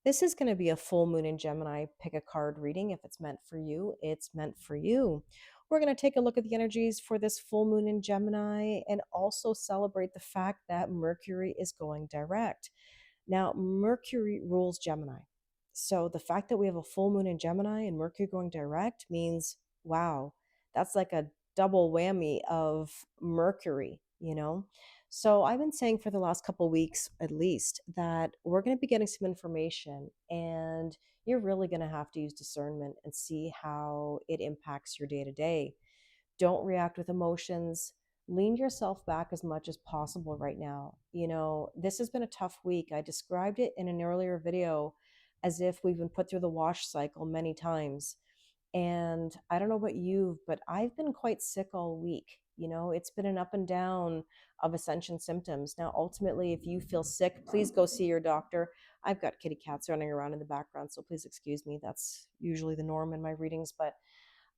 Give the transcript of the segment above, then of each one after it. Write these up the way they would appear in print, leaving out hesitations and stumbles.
This is going to be a full moon in Gemini. Pick a card reading. If it's meant for you, it's meant for you. We're going to take a look at the energies for this full moon in Gemini and also celebrate the fact that Mercury is going direct. Now, Mercury rules Gemini. So the fact that we have a full moon in Gemini and Mercury going direct means, wow, that's like a double whammy of Mercury, you know? So I've been saying for the last couple of weeks at least that we're going to be getting some information, and you're really going to have to use discernment and see how it impacts your day to day. Don't react with emotions. Lean yourself back as much as possible right now. This has been a tough week. I described it in an earlier video as if we've been put through the wash cycle many times. And I don't know about you, but I've been quite sick all week. It's been an up and down of ascension symptoms. Now, ultimately, if you feel sick, please go see your doctor. I've got kitty cats running around in the background, so please excuse me. That's usually the norm in my readings, but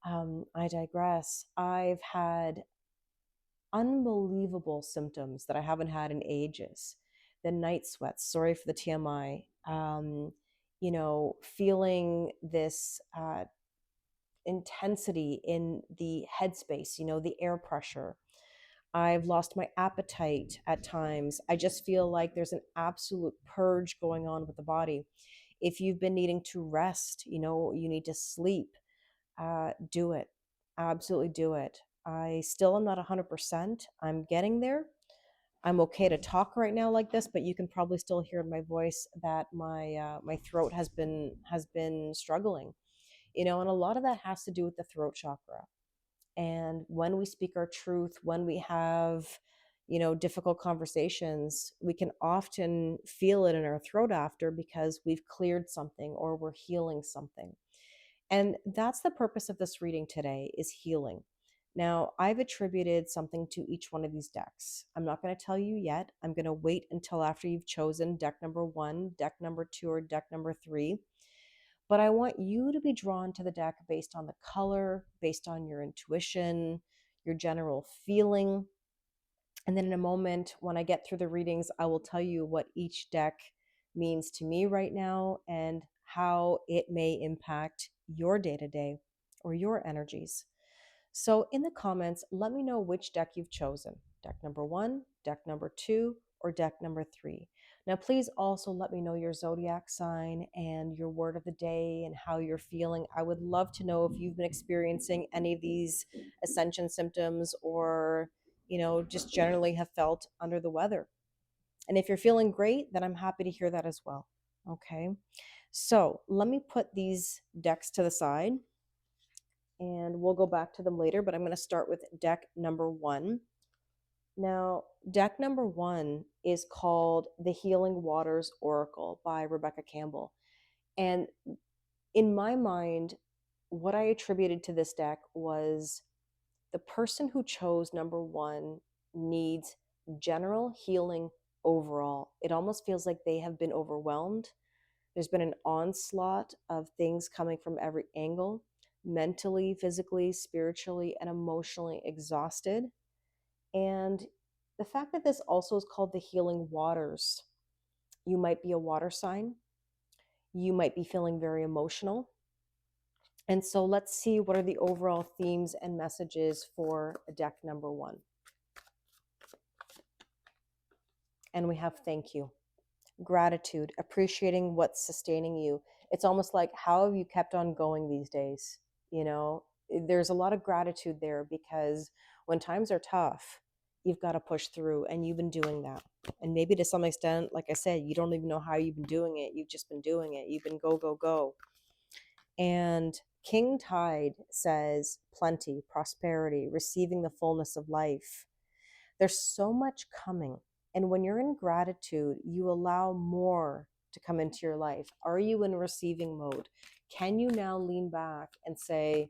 I digress. I've had unbelievable symptoms that I haven't had in ages. The night sweats, sorry for the TMI. Feeling this intensity in the headspace, the air pressure. I've lost my appetite at times. I just feel like there's an absolute purge going on with the body. If you've been needing to rest, you need to sleep, do it. Absolutely do it. I still am not 100%. I'm getting there. I'm okay to talk right now like this, but you can probably still hear in my voice that my throat has been struggling. And a lot of that has to do with the throat chakra. And when we speak our truth, when we have, difficult conversations, we can often feel it in our throat after because we've cleared something or we're healing something. And that's the purpose of this reading today, is healing. Now, I've attributed something to each one of these decks. I'm not going to tell you yet. I'm going to wait until after you've chosen deck number 1, deck number 2, or deck number 3. But I want you to be drawn to the deck based on the color, based on your intuition, your general feeling. And then in a moment, when I get through the readings, I will tell you what each deck means to me right now and how it may impact your day to day or your energies. So in the comments, let me know which deck you've chosen: deck number 1, deck number 2, or deck number 3. Now, please also let me know your zodiac sign and your word of the day and how you're feeling. I would love to know if you've been experiencing any of these ascension symptoms or, just generally have felt under the weather. And if you're feeling great, then I'm happy to hear that as well. Okay. So let me put these decks to the side and we'll go back to them later, but I'm going to start with deck number 1. Now, deck number 1 is called The Healing Waters Oracle by Rebecca Campbell. And in my mind, what I attributed to this deck was the person who chose number 1 needs general healing overall. It almost feels like they have been overwhelmed. There's been an onslaught of things coming from every angle, mentally, physically, spiritually, and emotionally exhausted. And the fact that this also is called the healing waters, you might be a water sign, you might be feeling very emotional. And so let's see what are the overall themes and messages for deck number 1. And we have thank you, gratitude, appreciating what's sustaining you. It's almost like, how have you kept on going these days? There's a lot of gratitude there because when times are tough, you've got to push through, and you've been doing that. And maybe to some extent, like I said, you don't even know how you've been doing it. You've just been doing it. You've been go, go, go. And King Tide says plenty, prosperity, receiving the fullness of life. There's so much coming. And when you're in gratitude, you allow more to come into your life. Are you in receiving mode? Can you now lean back and say,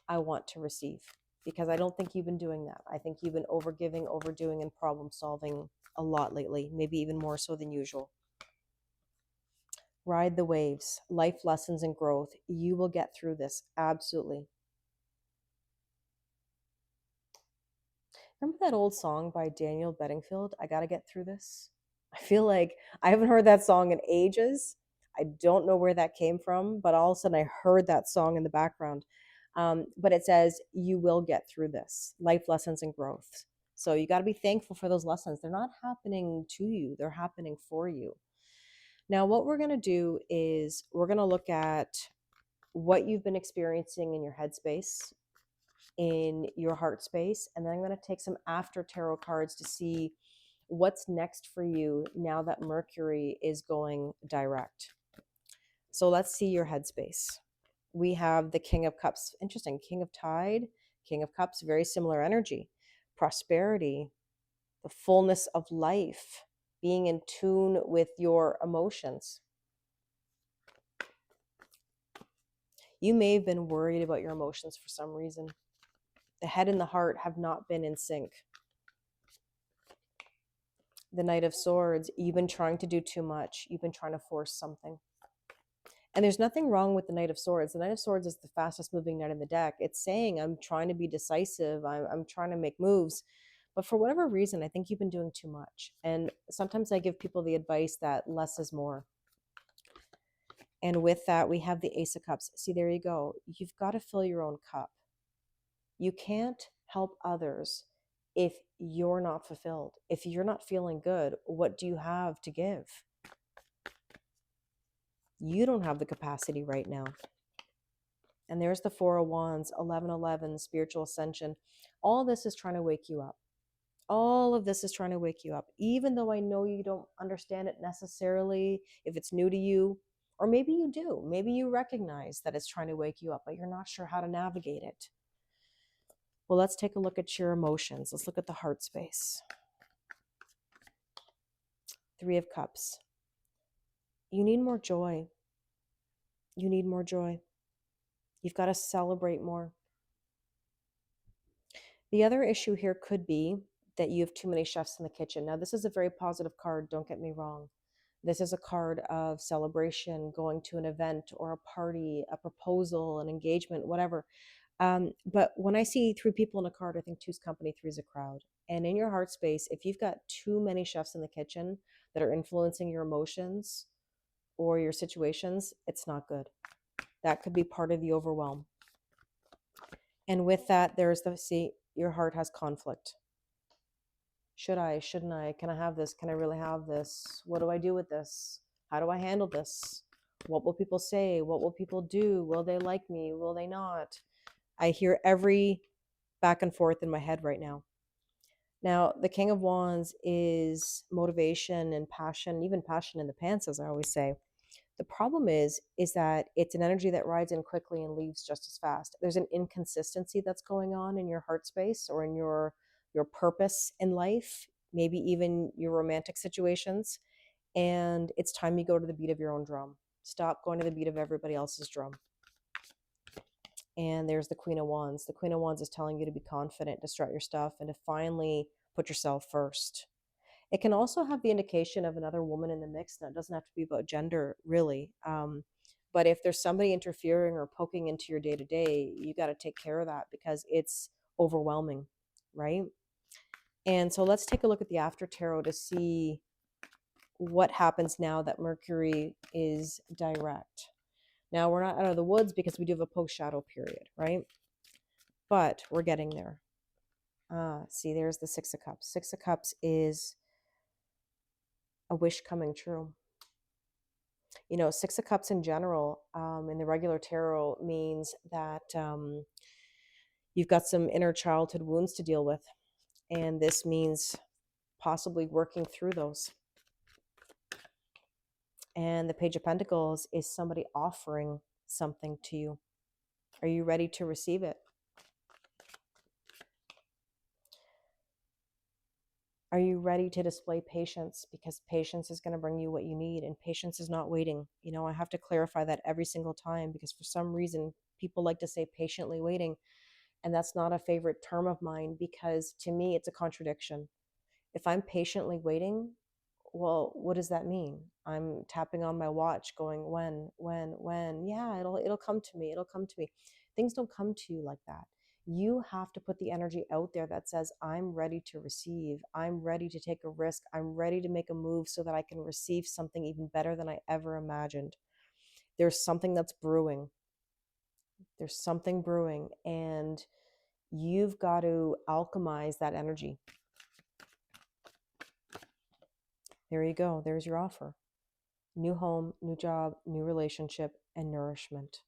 I want to receive? Because I don't think you've been doing that. I think you've been overgiving, overdoing, and problem solving a lot lately, maybe even more so than usual. Ride the waves, life lessons and growth. You will get through this. Absolutely. Remember that old song by Daniel Bedingfield, I Gotta Get Through This? I feel like I haven't heard that song in ages. I don't know where that came from, but all of a sudden I heard that song in the background. But it says, you will get through this, life lessons and growth. So you got to be thankful for those lessons. They're not happening to you, they're happening for you. Now, what we're going to do is we're going to look at what you've been experiencing in your headspace, in your heart space, and then I'm going to take some after tarot cards to see what's next for you now that Mercury is going direct. So let's see your headspace. We have the King of Cups. Interesting. King of Tide, King of Cups, very similar energy. Prosperity, the fullness of life, being in tune with your emotions. You may have been worried about your emotions for some reason. The head and the heart have not been in sync. The Knight of Swords, you've been trying to do too much. You've been trying to force something. And there's nothing wrong with the Knight of Swords. The Knight of Swords is the fastest moving knight in the deck. It's saying, I'm trying to be decisive. I'm trying to make moves. But for whatever reason, I think you've been doing too much. And sometimes I give people the advice that less is more. And with that, we have the Ace of Cups. See, there you go. You've got to fill your own cup. You can't help others if you're not fulfilled. If you're not feeling good, what do you have to give? You don't have the capacity right now. And there's the Four of Wands, 1111, spiritual ascension. All this is trying to wake you up. All of this is trying to wake you up. Even though I know you don't understand it necessarily, if it's new to you, or maybe you do. Maybe you recognize that it's trying to wake you up, but you're not sure how to navigate it. Well, let's take a look at your emotions. Let's look at the heart space. Three of Cups. You need more joy. You need more joy. You've got to celebrate more. The other issue here could be that you have too many chefs in the kitchen. Now, this is a very positive card, don't get me wrong. This is a card of celebration, going to an event or a party, a proposal, an engagement, whatever. But when I see three people in a card, I think two's company, three's a crowd. And in your heart space, if you've got too many chefs in the kitchen that are influencing your emotions or your situations, it's not good. That could be part of the overwhelm. And with that, there's the, see, your heart has conflict. Should I? Shouldn't I? Can I have this? Can I really have this? What do I do with this? How do I handle this? What will people say? What will people do? Will they like me? Will they not? I hear every back and forth in my head right now. Now, the King of Wands is motivation and passion, even passion in the pants, as I always say. The problem is that it's an energy that rides in quickly and leaves just as fast. There's an inconsistency that's going on in your heart space or in your purpose in life, maybe even your romantic situations. And it's time you go to the beat of your own drum. Stop going to the beat of everybody else's drum. And there's the Queen of Wands. The Queen of Wands is telling you to be confident, to strut your stuff, and to finally put yourself first. It can also have the indication of another woman in the mix. Now, it doesn't have to be about gender, really. But if there's somebody interfering or poking into your day-to-day, you got to take care of that because it's overwhelming, right? And so let's take a look at the after tarot to see what happens now that Mercury is direct. Now, we're not out of the woods because we do have a post-shadow period, right? But we're getting there. See, there's the Six of Cups. Six of Cups is a wish coming true. You know, Six of Cups in general, in the regular tarot, means that you've got some inner childhood wounds to deal with. And this means possibly working through those. And the Page of Pentacles is somebody offering something to you. Are you ready to receive it? Are you ready to display patience? Because patience is going to bring you what you need, and patience is not waiting. You know, I have to clarify that every single time because for some reason people like to say patiently waiting, and that's not a favorite term of mine because to me it's a contradiction. If I'm patiently waiting, well, what does that mean? I'm tapping on my watch going, when? Yeah, it'll come to me. It'll come to me. Things don't come to you like that. You have to put the energy out there that says, I'm ready to receive. I'm ready to take a risk. I'm ready to make a move so that I can receive something even better than I ever imagined. There's something that's brewing. There's something brewing, and you've got to alchemize that energy. There you go. There's your offer. New home, new job, new relationship, and nourishment.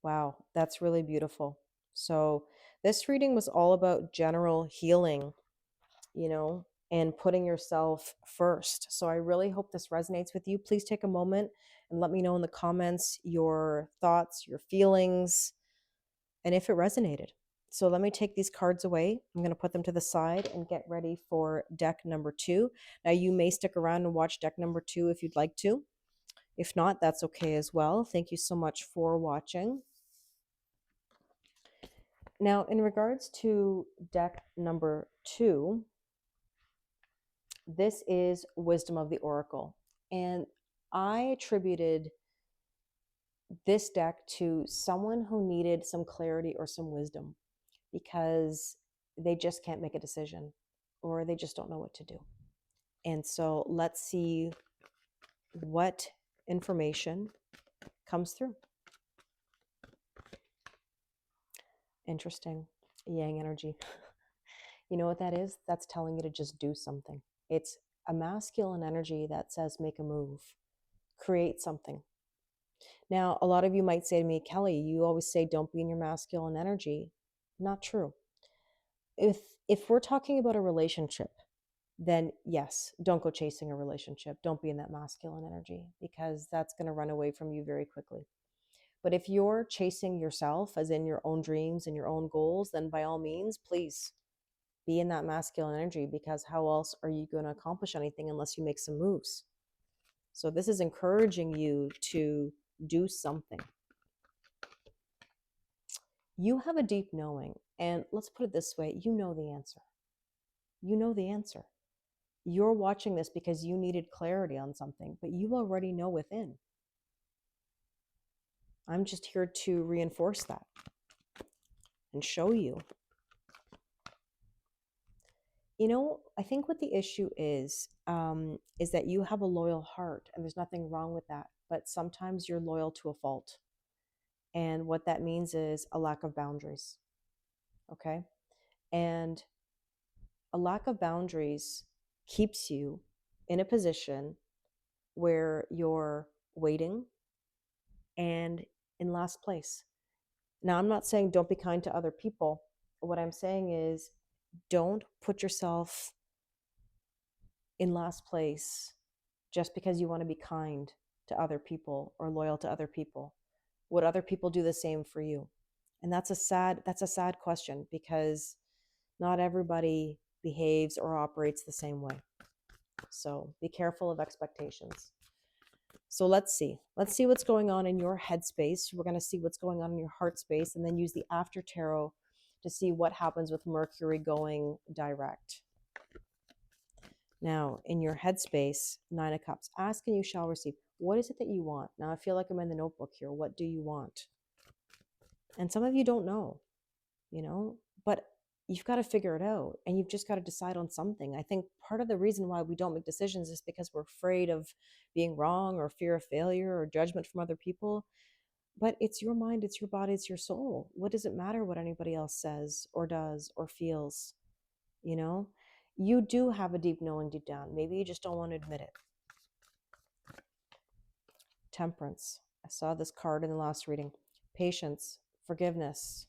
Wow, that's really beautiful. So this reading was all about general healing, and putting yourself first. So I really hope this resonates with you. Please take a moment and let me know in the comments your thoughts, your feelings, and if it resonated. So let me take these cards away. I'm going to put them to the side and get ready for deck number 2. Now, you may stick around and watch deck number 2 if you'd like to. If not, that's okay as well. Thank you so much for watching. Now, in regards to deck number 2, this is Wisdom of the Oracle. And I attributed this deck to someone who needed some clarity or some wisdom because they just can't make a decision or they just don't know what to do. And so let's see what information comes through. Interesting. Yang energy. You know what that is? That's telling you to just do something. It's a masculine energy that says make a move, create something. Now, a lot of you might say to me, Kelly, you always say don't be in your masculine energy. Not true. If we're talking about a relationship, then yes, don't go chasing a relationship. Don't be in that masculine energy because that's going to run away from you very quickly. But if you're chasing yourself, as in your own dreams and your own goals, then by all means, please be in that masculine energy, because how else are you going to accomplish anything unless you make some moves? So this is encouraging you to do something. You have a deep knowing, and let's put it this way, you know the answer. You know the answer. You're watching this because you needed clarity on something, but you already know within. I'm just here to reinforce that and show you. I think what the issue is that you have a loyal heart, and there's nothing wrong with that. But sometimes you're loyal to a fault. And what that means is a lack of boundaries. Okay? And a lack of boundaries keeps you in a position where you're waiting and in last place. Now, I'm not saying don't be kind to other people. What I'm saying is don't put yourself in last place just because you want to be kind to other people or loyal to other people. Would other people do the same for you? And that's a sad question, because not everybody behaves or operates the same way. So be careful of expectations. So let's see what's going on in your headspace. We're going to see what's going on in your heart space, and then use the after tarot to see what happens with Mercury going direct. Now, in your headspace, 9 of Cups, ask and you shall receive. What is it that you want? Now, I feel like I'm in the notebook here. What do you want? And some of you don't know, but you've got to figure it out, and you've just got to decide on something. I think part of the reason why we don't make decisions is because we're afraid of being wrong, or fear of failure, or judgment from other people. But it's your mind, it's your body, it's your soul. What does it matter what anybody else says or does or feels? You do have a deep knowing deep down. Maybe you just don't want to admit it. Temperance. I saw this card in the last reading. Patience, forgiveness,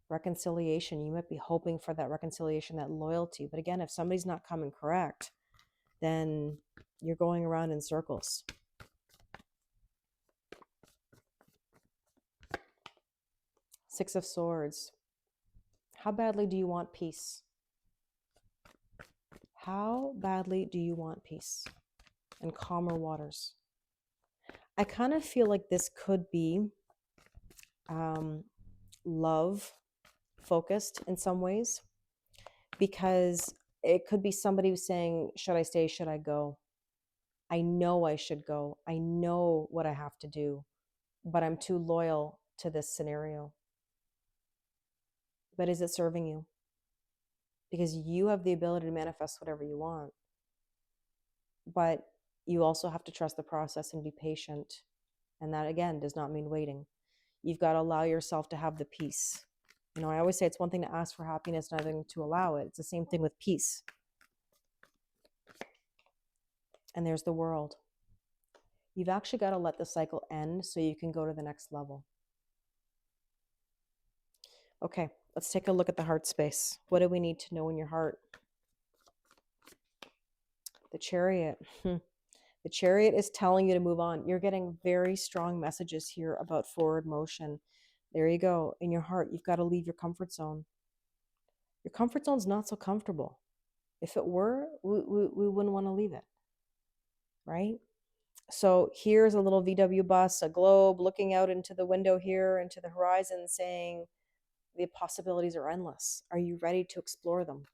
reconciliation. You might be hoping for that reconciliation, that loyalty. But again, if somebody's not coming correct, then you're going around in circles. Six of Swords. How badly do you want peace? How badly do you want peace and calmer waters? I kind of feel like this could be love focused in some ways, because it could be somebody who's saying, should I stay? Should I go? I know I should go. I know what I have to do, but I'm too loyal to this scenario. But is it serving you? Because you have the ability to manifest whatever you want. But you also have to trust the process and be patient. And that, again, does not mean waiting. You've got to allow yourself to have the peace. You know, I always say it's one thing to ask for happiness, another thing to allow it. It's the same thing with peace. And there's the world. You've actually got to let the cycle end so you can go to the next level. Okay, let's take a look at the heart space. What do we need to know in your heart? The Chariot. The Chariot is telling you to move on. You're getting very strong messages here about forward motion. There you go. In your heart, you've got to leave your comfort zone. Your comfort zone's not so comfortable. If it were, we wouldn't want to leave it, right? So here's a little VW bus, a globe looking out into the window here, into the horizon, saying the possibilities are endless. Are you ready to explore them?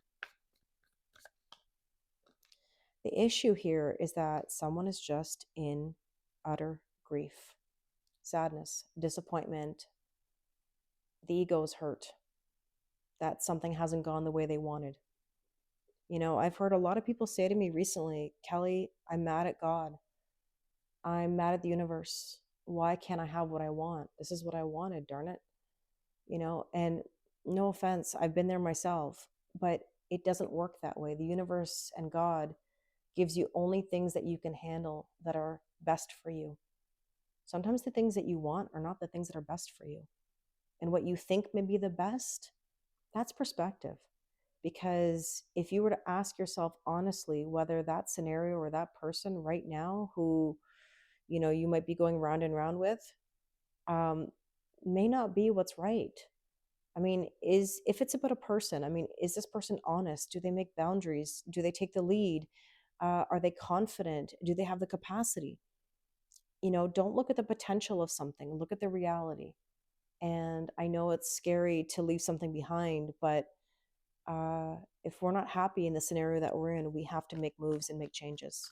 The issue here is that someone is just in utter grief, sadness, disappointment. The ego is hurt that something hasn't gone the way they wanted. You know, I've heard a lot of people say to me recently, Kelly, I'm mad at God. I'm mad at the universe. Why can't I have what I want? This is what I wanted, darn it. You know, and no offense, I've been there myself, but it doesn't work that way. The universe and God gives you only things that you can handle that are best for you. Sometimes the things that you want are not the things that are best for you. And what you think may be the best, that's perspective. Because if you were to ask yourself honestly whether that scenario or that person right now who, you know, you might be going round and round with, may not be what's right. I mean, if it's about a person, I mean, is this person honest? Do they make boundaries? Do they take the lead? Are they confident? Do they have the capacity? You know, don't look at the potential of something, look at the reality. And I know it's scary to leave something behind, but if we're not happy in the scenario that we're in, we have to make moves and make changes.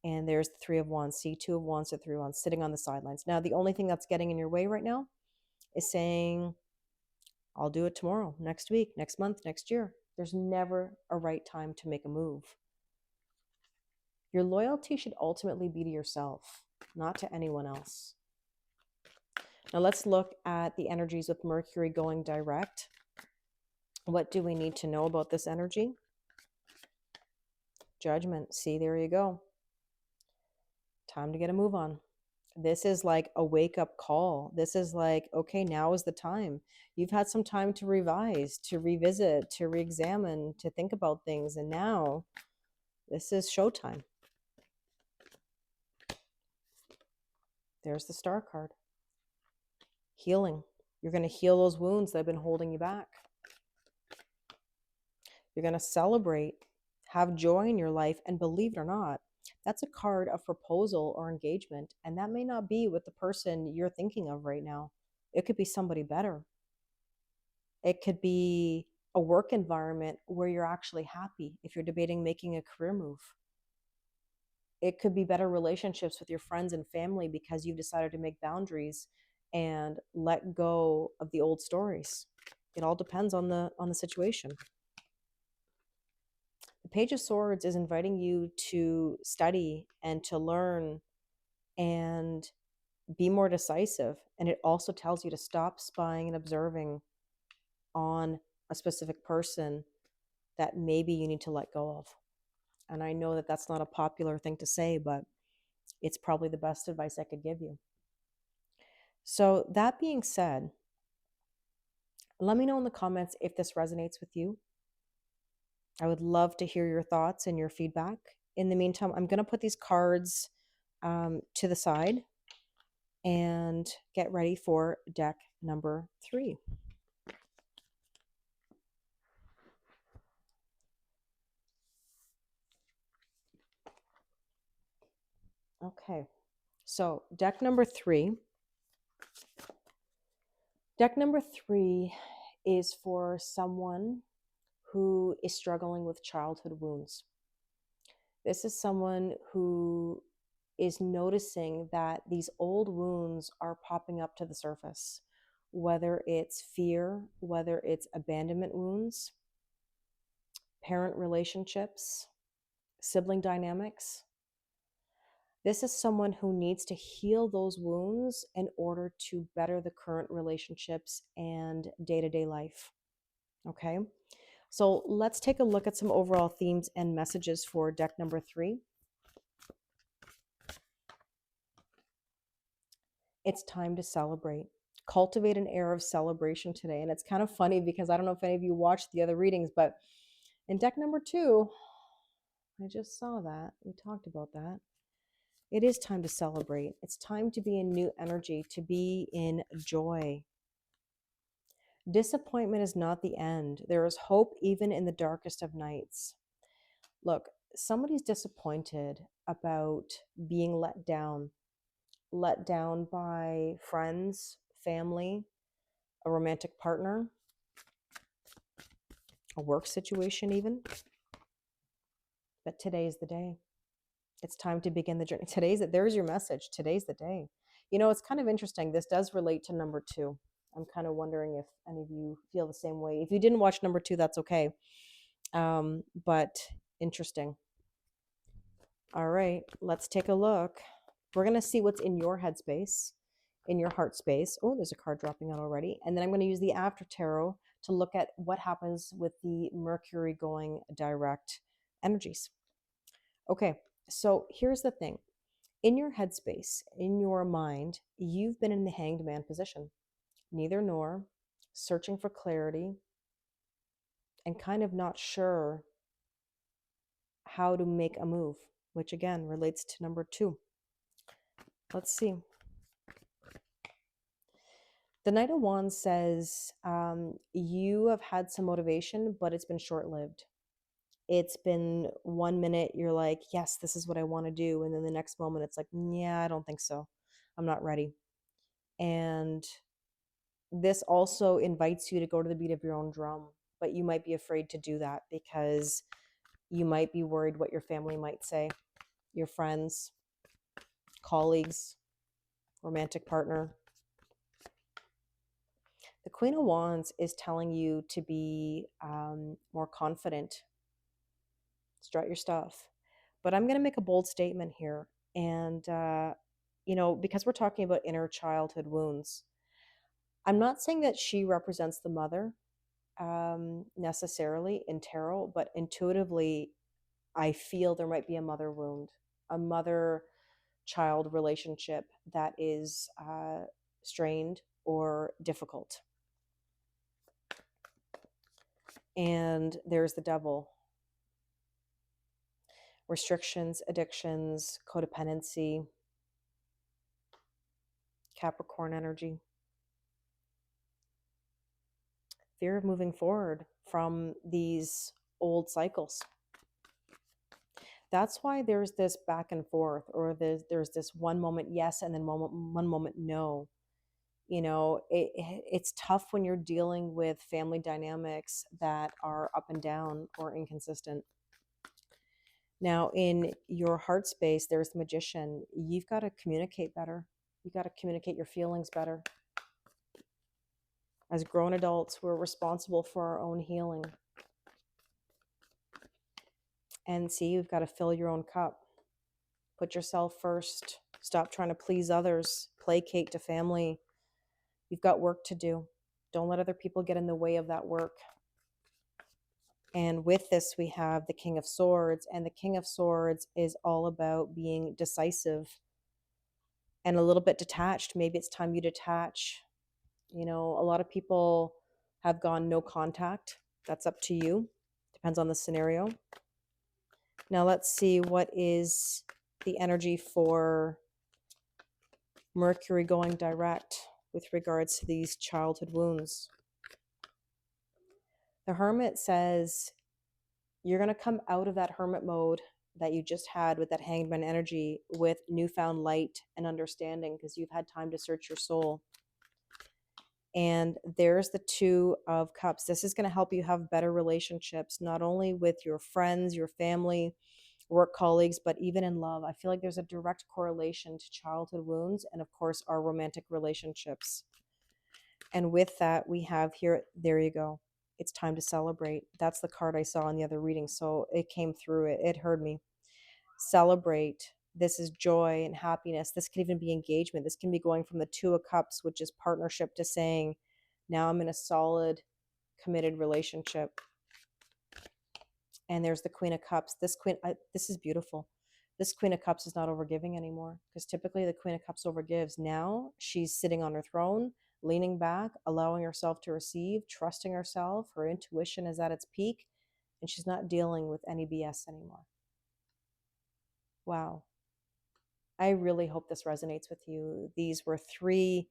And there's the Three of Wands. See, Two of Wands to Three of Wands sitting on the sidelines. Now, the only thing that's getting in your way right now is saying, I'll do it tomorrow, next week, next month, next year. There's never a right time to make a move. Your loyalty should ultimately be to yourself, not to anyone else. Now let's look at the energies with Mercury going direct. What do we need to know about this energy? Judgment. See, there you go. Time to get a move on. This is like a wake-up call. This is like, okay, now is the time. You've had some time to revise, to revisit, to re-examine, to think about things, and now this is showtime. There's the Star card. Healing. You're going to heal those wounds that have been holding you back. You're going to celebrate, have joy in your life, and believe it or not, that's a card of proposal or engagement, and that may not be with the person you're thinking of right now. It could be somebody better. It could be a work environment where you're actually happy if you're debating making a career move. It could be better relationships with your friends and family because you've decided to make boundaries and let go of the old stories. It all depends on the situation. The Page of Swords is inviting you to study and to learn and be more decisive. And it also tells you to stop spying and observing on a specific person that maybe you need to let go of. And I know that that's not a popular thing to say, but it's probably the best advice I could give you. So that being said, let me know in the comments if this resonates with you. I would love to hear your thoughts and your feedback. In the meantime, I'm going to put these cards to the side and get ready for deck number 3. Okay, so deck number 3. Deck number 3 is for someone who is struggling with childhood wounds. This is someone who is noticing that these old wounds are popping up to the surface, whether it's fear, whether it's abandonment wounds, parent relationships, sibling dynamics. This is someone who needs to heal those wounds in order to better the current relationships and day-to-day life. Okay, so let's take a look at some overall themes and messages for deck number 3. It's time to celebrate. Cultivate an air of celebration today. And it's kind of funny because I don't know if any of you watched the other readings, but in deck number 2, I just saw that. We talked about that. It is time to celebrate. It's time to be in new energy, to be in joy. Disappointment is not the end. There is hope even in the darkest of nights. Look, somebody's disappointed about being let down by friends, family, a romantic partner, a work situation even. But today is the day. It's time to begin the journey. There's your message. Today's the day. You know, it's kind of interesting. This does relate to number 2. I'm kind of wondering if any of you feel the same way. If you didn't watch number 2, that's okay. But interesting. All right, let's take a look. We're going to see what's in your headspace, in your heart space. Oh, there's a card dropping out already. And then I'm going to use the After Tarot to look at what happens with the Mercury going direct energies. Okay, so here's the thing. In your headspace, in your mind, you've been in the Hanged Man position. Neither nor, searching for clarity, and kind of not sure how to make a move, which again relates to number 2. Let's see. The Knight of Wands says you have had some motivation, but it's been short-lived. It's been 1 minute you're like, yes, this is what I want to do. And then the next moment it's like, yeah, I don't think so. I'm not ready. And this also invites you to go to the beat of your own drum, but you might be afraid to do that because you might be worried what your family might say, your friends, colleagues, romantic partner. The Queen of Wands is telling you to be more confident, strut your stuff. But I'm going to make a bold statement here. And, you know, because we're talking about inner childhood wounds, I'm not saying that she represents the mother necessarily in tarot, but intuitively, I feel there might be a mother wound, a mother-child relationship that is strained or difficult. And there's the devil. Restrictions, addictions, codependency, Capricorn energy. Fear of moving forward from these old cycles. That's why there's this back and forth, or there's this one moment yes and then one moment no. You know, it's tough when you're dealing with family dynamics that are up and down or inconsistent. Now, in your heart space, there's the Magician. You've got to communicate better. You've got to communicate your feelings better. As grown adults, we're responsible for our own healing. And see, you've got to fill your own cup. Put yourself first. Stop trying to please others. Placate to family. You've got work to do. Don't let other people get in the way of that work. And with this, we have the King of Swords. And the King of Swords is all about being decisive and a little bit detached. Maybe it's time you detach. You know, a lot of people have gone no contact. That's up to you. Depends on the scenario. Now let's see what is the energy for Mercury going direct with regards to these childhood wounds. The Hermit says you're going to come out of that hermit mode that you just had with that Hanged Man energy with newfound light and understanding because you've had time to search your soul. And there's the Two of Cups. This is going to help you have better relationships, not only with your friends, your family, work colleagues, but even in love. I feel like there's a direct correlation to childhood wounds and, of course, our romantic relationships. And with that, we have here, there you go. It's time to celebrate. That's the card I saw in the other reading. So it came through, it heard me. Celebrate. This is joy and happiness. This can even be engagement. This can be going from the Two of Cups, which is partnership, to saying, now I'm in a solid, committed relationship. And there's the Queen of Cups. This is beautiful. This Queen of Cups is not overgiving anymore, because typically the Queen of Cups overgives. Now she's sitting on her throne, leaning back, allowing herself to receive, trusting herself. Her intuition is at its peak, and she's not dealing with any BS anymore. Wow. I really hope this resonates with you. These were 3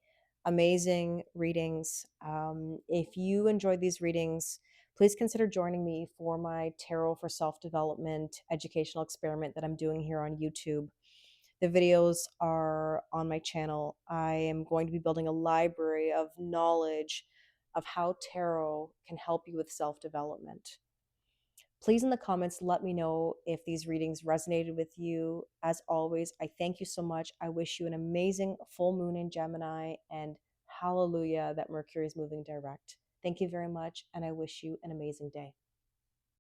amazing readings. If you enjoyed these readings, please consider joining me for my Tarot for Self-Development educational experiment that I'm doing here on YouTube. The videos are on my channel. I am going to be building a library of knowledge of how tarot can help you with self-development. Please, in the comments, let me know if these readings resonated with you. As always, I thank you so much. I wish you an amazing full moon in Gemini, and hallelujah that Mercury is moving direct. Thank you very much, and I wish you an amazing day.